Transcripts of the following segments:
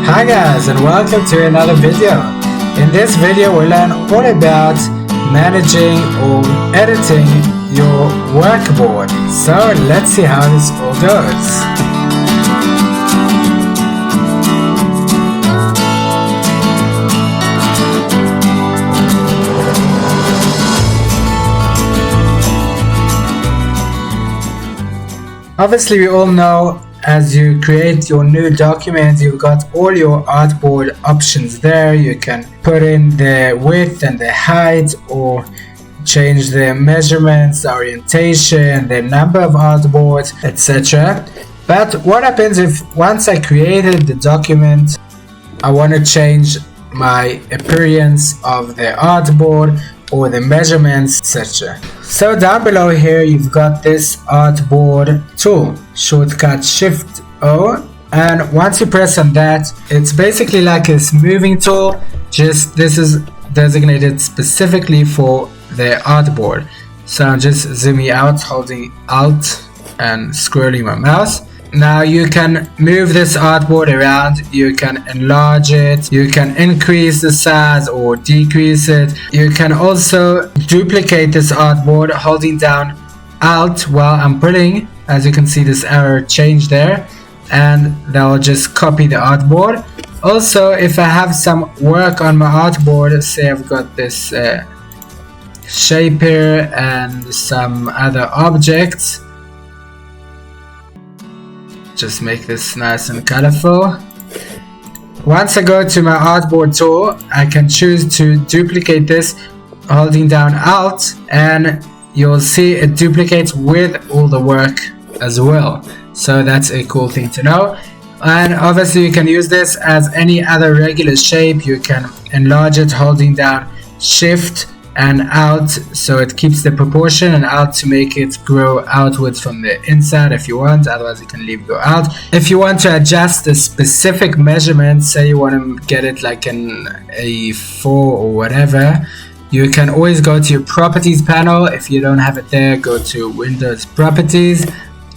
Hi guys, and welcome to another video. In this video we'll learn all about managing or editing your workboard. So let's see how this all goes. Obviously we all know, as you create your new document, you've got all your artboard options there. You can put in the width and the height, or change the measurements, the orientation, the number of artboards, etc. But what happens if once I created the document, I want to change my appearance of the artboard or the measurements, etc. So down below here you've got this Artboard tool, shortcut Shift O, and once you press on that, it's basically like a smoothing tool, just this is designated specifically for the artboard. So I'm just zooming out, holding Alt and scrolling my mouse. Now you can move this artboard around, you can enlarge it, you can increase the size or decrease it. You can also duplicate this artboard holding down Alt while I'm pulling. As you can see, this arrow change there, and that will just copy the artboard. Also, if I have some work on my artboard, say I've got this shape here and some other objects, just make this nice and colorful. Once I go to my Artboard tool, I can choose to duplicate this holding down Alt, and you'll see it duplicates with all the work as well. So that's a cool thing to know. And obviously you can use this as any other regular shape. You can enlarge it holding down Shift and Alt, so it keeps the proportion, and Alt to make it grow outwards from the inside if you want, otherwise you can leave go out. If you want to adjust the specific measurement, say you want to get it like an A4 or whatever, you can always go to your properties panel. If you don't have it there, go to Windows Properties,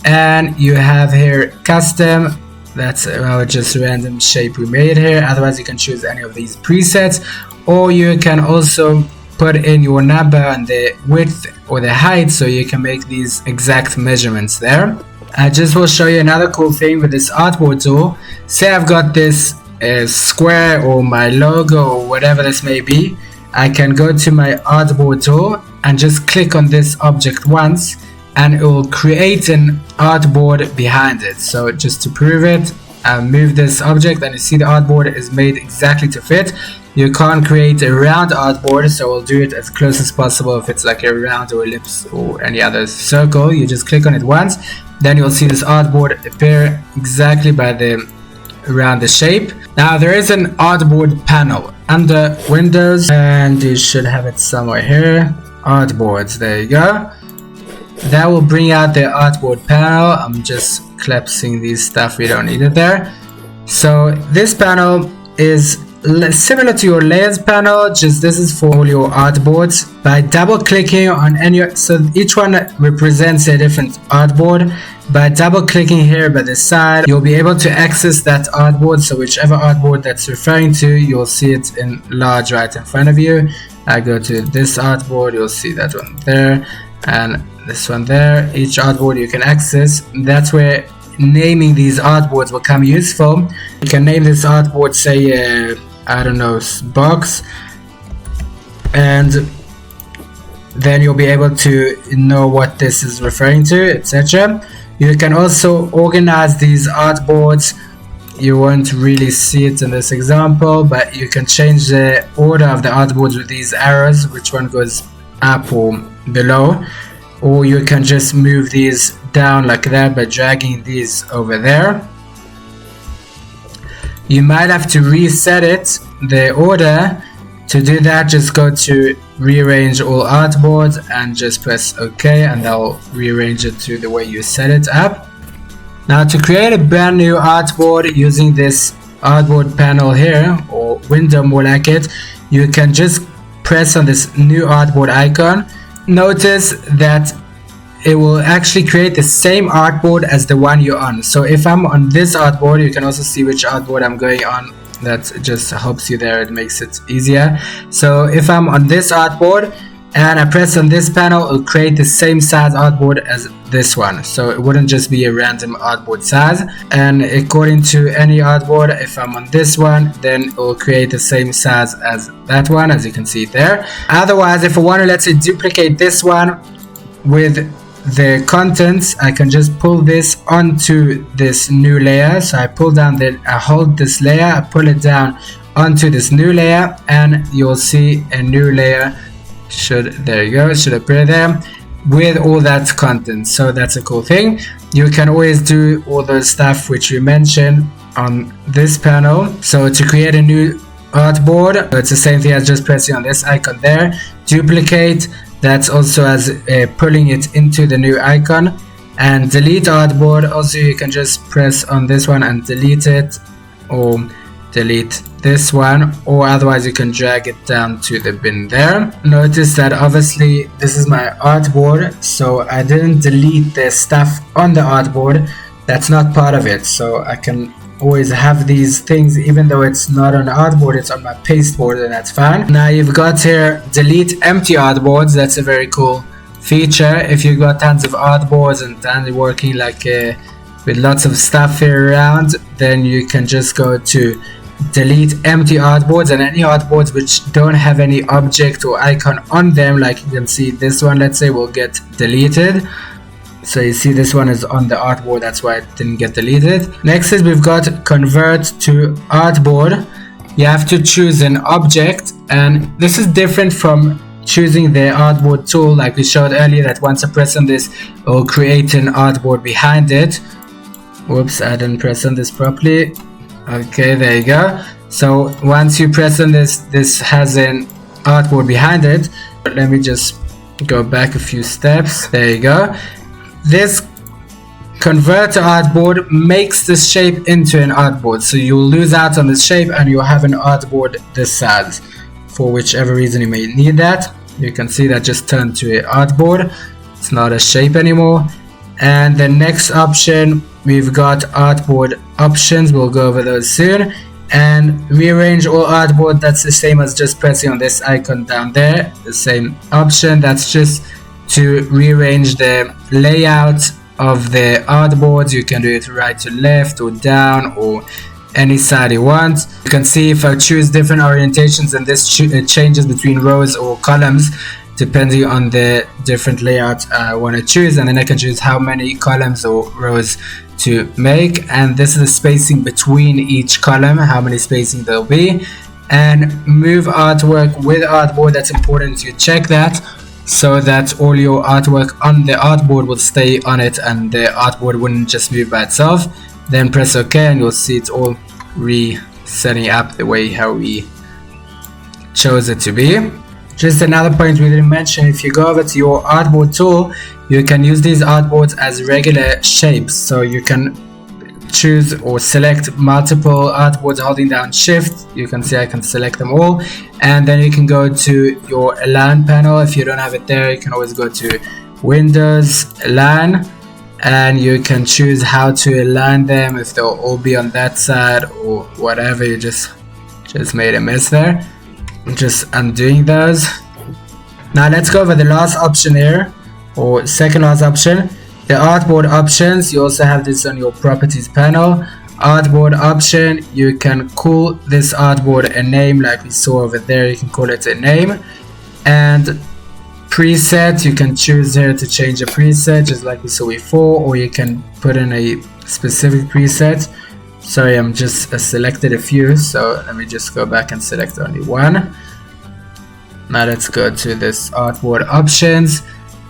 and you have here custom. That's our just random shape we made here. Otherwise you can choose any of these presets, or you can also put in your number and the width or the height, so you can make these exact measurements there. I just will show you another cool thing with this Artboard tool. Say I've got this square or my logo or whatever this may be, I can go to my Artboard tool and just click on this object once, and it will create an artboard behind it. So just to prove it, I move this object and you see the artboard is made exactly to fit. You can't create a round artboard, so we'll do it as close as possible. If it's like a round or ellipse or any other circle, you just click on it once, then you'll see this artboard appear exactly by around the shape. Now there is an artboard panel under Windows, and you should have it somewhere here. Artboards, there you go. That will bring out the Artboard panel. I'm just collapsing these stuff, we don't need it there. So this panel is similar to your layers panel, just this is for all your artboards. By double clicking on any, so each one represents a different artboard. By double clicking here by the side, you'll be able to access that artboard. So whichever artboard that's referring to, you'll see it in large right in front of you. I go to this artboard, you'll see that one there, and this one there. Each artboard you can access. That's where naming these artboards will come useful. You can name this artboard, say I don't know, box, and then you'll be able to know what this is referring to, etc. You can also organize these artboards. You won't really see it in this example, but you can change the order of the artboards with these arrows, which one goes up or below, or you can just move these down like that by dragging these over there. You might have to reset it, the order. To do that, just go to rearrange all artboards and just press OK, and that'll rearrange it to the way you set it up. Now to create a brand new artboard using this Artboard panel here, or window more like it, you can just press on this new artboard icon. Notice that it will actually create the same artboard as the one you're on. So if I'm on this artboard, you can also see which artboard I'm going on. That just helps you there, it makes it easier. So if I'm on this artboard and I press on this panel, it'll create the same size artboard as this one, so it wouldn't just be a random artboard size. And according to any artboard, if I'm on this one, then it will create the same size as that one, as you can see there. Otherwise, if I want to, let's say, duplicate this one with the contents, I can just pull this onto this new layer. So I pull down I hold this layer, I pull it down onto this new layer, and you'll see a new layer there you go, should appear there with all that content. So that's a cool thing. You can always do all the stuff which we mentioned on this panel. So to create a new artboard, it's the same thing as just pressing on this icon there. Duplicate, that's also as pulling it into the new icon. And delete artboard, also you can just press on this one and delete it, or delete this one, or otherwise you can drag it down to the bin there. Notice that obviously this is my artboard, so I didn't delete the stuff on the artboard. That's not part of it, so I can always have these things even though it's not on the artboard, it's on my pasteboard, and that's fine. Now you've got here delete empty artboards. That's a very cool feature. If you've got tons of artboards and tons working like with lots of stuff here around, then you can just go to delete empty artboards, and any artboards which don't have any object or icon on them, like you can see this one, let's say, will get deleted. So you see this one is on the artboard, that's why it didn't get deleted. Next is we've got convert to artboard. You have to choose an object, and this is different from choosing the artboard tool like we showed earlier, that once I press on this it will create an artboard behind it. Whoops, I didn't press on this properly. Okay, there you go. So once you press on this, this has an artboard behind it. But let me just go back a few steps. There you go. This convert to artboard makes the shape into an artboard. So you'll lose out on this shape and you'll have an artboard this size. For whichever reason you may need that, you can see that just turned to an artboard. It's not a shape anymore. And the next option, we've got artboard options. We'll go over those soon. And rearrange all artboard, that's the same as just pressing on this icon down there, the same option. That's just to rearrange the layout of the artboards. You can do it right to left or down or any side you want. You can see if I choose different orientations, and this changes between rows or columns depending on the different layout I want to choose, and then I can choose how many columns or rows to make. And this is the spacing between each column, how many spacing there'll be. And move artwork with artboard, that's important to check that, so that all your artwork on the artboard will stay on it and the artboard wouldn't just move by itself. Then press OK and you'll see it's all resetting up the way how we chose it to be. Just another point we didn't mention, if you go over to your artboard tool, you can use these artboards as regular shapes. So you can choose or select multiple artboards holding down shift. You can see I can select them all, and then you can go to your align panel. If you don't have it there, you can always go to Windows, Align, and you can choose how to align them, if they'll all be on that side or whatever. You just made a mess there. I'm just undoing those. Now let's go over the last option here, or second last option, the artboard options. You also have this on your properties panel. Artboard option, you can call this artboard a name like we saw over there. You can call it a name. And preset, you can choose here to change a preset just like we saw before, or you can put in a specific preset. Sorry, I'm just selected a few, so let me just go back and select only one. Now let's go to this artboard options,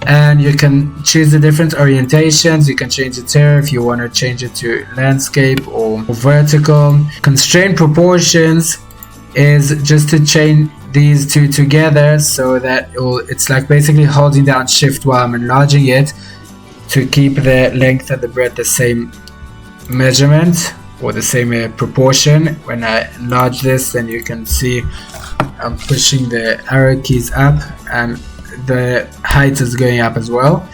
and you can choose the different orientations. You can change it here if you want to change it to landscape or vertical. Constraint proportions is just to chain these two together so that it's like basically holding down shift while I'm enlarging it to keep the length and the breadth the same measurement or the same proportion. When I enlarge this, then you can see I'm pushing the arrow keys up and the height is going up as well.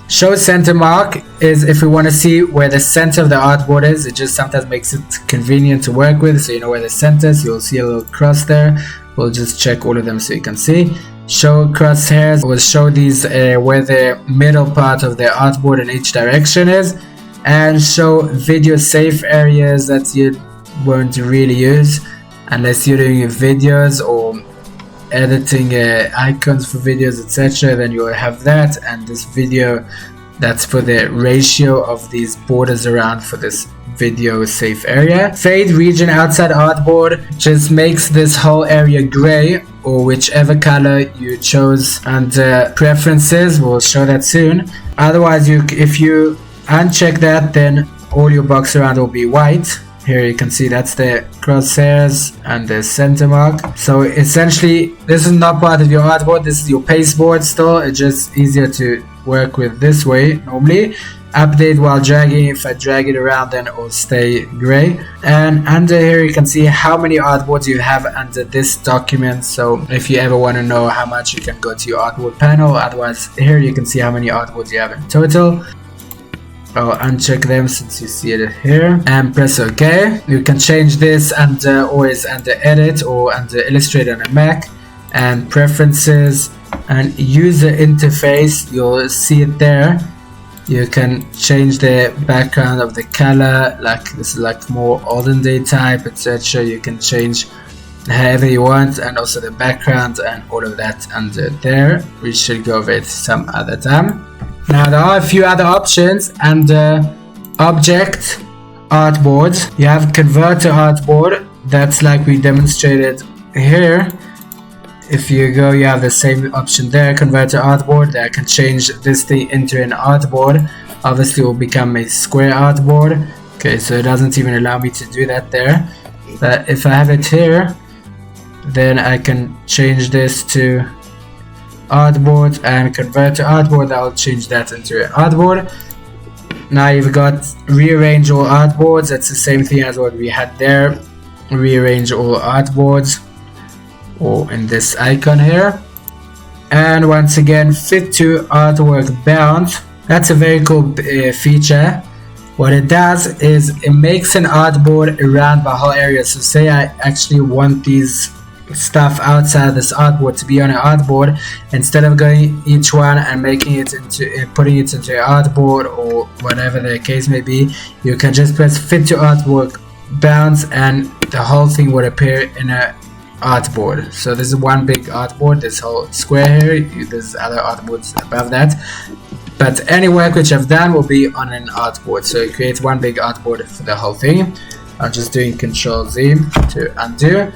Show center mark is if we want to see where the center of the artboard is. It just sometimes makes it convenient to work with, so you know where the center is. You'll see a little cross there. We'll just check all of them so you can see. Show crosshairs will show these where the middle part of the artboard in each direction is. And show video safe areas that you won't really use unless you're doing videos or editing icons for videos, etc. Then you will have that, and this video, that's for the ratio of these borders around for this video safe area. Fade region outside artboard just makes this whole area gray, or whichever color you chose under preferences. We'll show that soon. Otherwise, if you uncheck that, then all your box around will be white. Here you can see that's the crosshairs and the center mark. So essentially, this is not part of your artboard, this is your pasteboard still. It's just easier to work with this way normally. Update while dragging. If I drag it around, then it will stay gray. And under here you can see how many artboards you have under this document. So if you ever want to know how much, you can go to your artboard panel. Otherwise, here you can see how many artboards you have in total. I'll uncheck them since you see it here and press OK. You can change this under always under edit or under Illustrator on a Mac, and preferences and user interface. You'll see it there. You can change the background of the color, like this is like more olden day type, etc. You can change however you want, and also the background and all of that under there. We should go over it some other time. Now there are a few other options under object artboards. You have convert to artboard. That's like we demonstrated here. If you go, you have the same option there, convert to artboard. I can change this thing into an artboard. Obviously it will become a square artboard. Okay, so it doesn't even allow me to do that there. But if I have it here, then I can change this to artboard and convert to artboard. I'll change that into an artboard. Now you've got rearrange all artboards. That's the same thing as what we had there. Rearrange all artboards, or in this icon here. And once again, fit to artwork bound. That's a very cool feature. What it does is it makes an artboard around the whole area. So say I actually want these stuff outside this artboard to be on an artboard, instead of going each one and making it into putting it into an artboard or whatever the case may be, you can just press fit to artwork bounds and the whole thing would appear in a artboard. So this is one big artboard, this whole square here. There's other artboards above that, but any work which I've done will be on an artboard. So it creates one big artboard for the whole thing. I'm just doing Control Z to undo.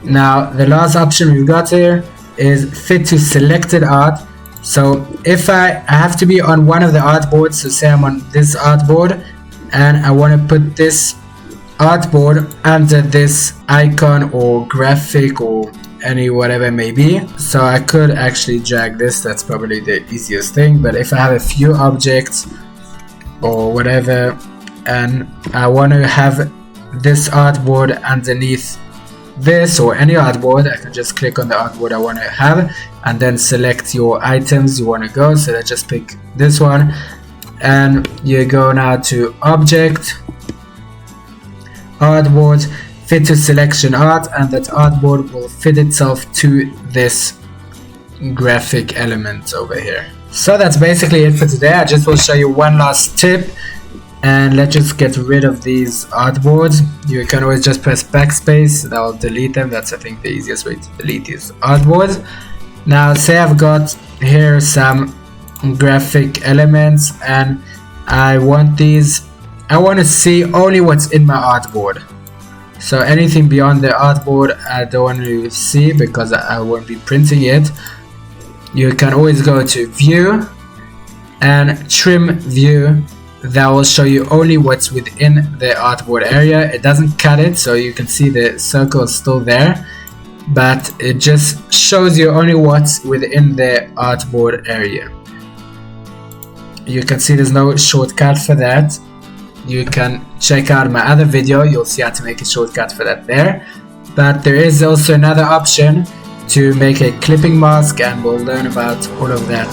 Now the last option we've got here is fit to selected art. So if I have to be on one of the artboards, so say I'm on this artboard and I want to put this artboard under this icon or graphic or any whatever it may be. So I could actually drag this, that's probably the easiest thing. But if I have a few objects or whatever and I want to have this artboard underneath this or any artboard, I can just click on the artboard I want to have and then select your items you want to go. So let's just pick this one and you go now to object artboard, fit to selection art, and that artboard will fit itself to this graphic element over here. So that's basically it for today. I just will show you one last tip, and let's just get rid of these artboards. You can always just press backspace, that will delete them. That's I think the easiest way to delete these artboards. Now say I've got here some graphic elements and I want these, I want to see only what's in my artboard. So anything beyond the artboard I don't want to see because I won't be printing it. You can always go to view and trim view. That will show you only what's within the artboard area. It doesn't cut it, so you can see the circle is still there, but it just shows you only what's within the artboard area. You can see there's no shortcut for that. You can check out my other video, you'll see how to make a shortcut for that there. But there is also another option to make a clipping mask, and we'll learn about all of that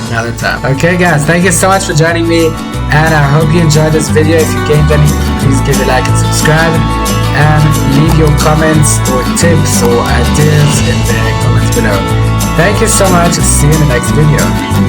another time. Okay guys, thank you so much for joining me, and I hope you enjoyed this video. If you gained anything, please give it a like and subscribe, and leave your comments or tips or ideas in the comments below. Thank you so much. See you in the next video.